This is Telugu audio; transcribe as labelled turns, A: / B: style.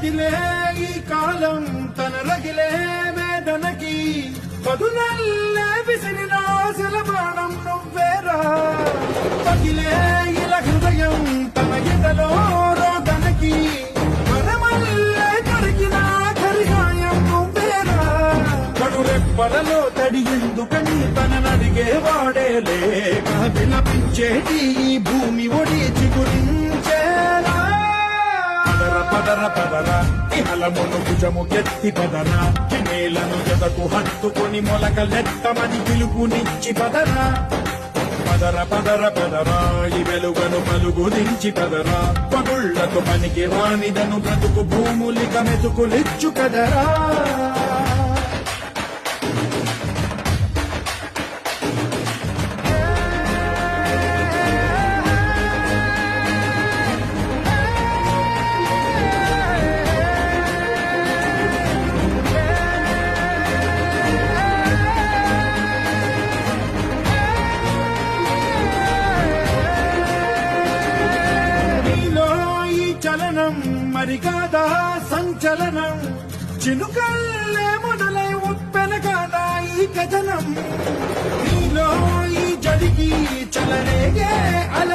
A: కదిలే ఈ కాలం తన రగిలే వేదనకి పదునల్లే విసిరిన ఆశల బాణం నువ్వేరా పగిలే ఇలా హృదయం తన ఎదలో రోదనకి మరమల్లే కరిగిన కరిగాయం నువ్వేరా కడురెప్పలలో తడి ఎందుకని తననడిగే వాడే లేక విలపించేటి ఈ భూమి ఒడి చిగురించేలా పదర పదర ఇహలమును భుజము కెత్తి పదర నేలను జతకు హత్తుకొని మొలకలెత్తమని పిలుపునిచ్చి పదరా పదర పదర పదర ఈ వెలుగను పలుగు దించి పదరా పగుళ్లకు పనికి రానిదను బ్రతుకు భూములిక మెతుకులిచ్చు కదరా చలనం మరి కాదా సంచలనం చినుకల్లే మొదలై ఉప్పెన కాదా ఈ కథనం నీలో ఈ జడికి చలనేగే అల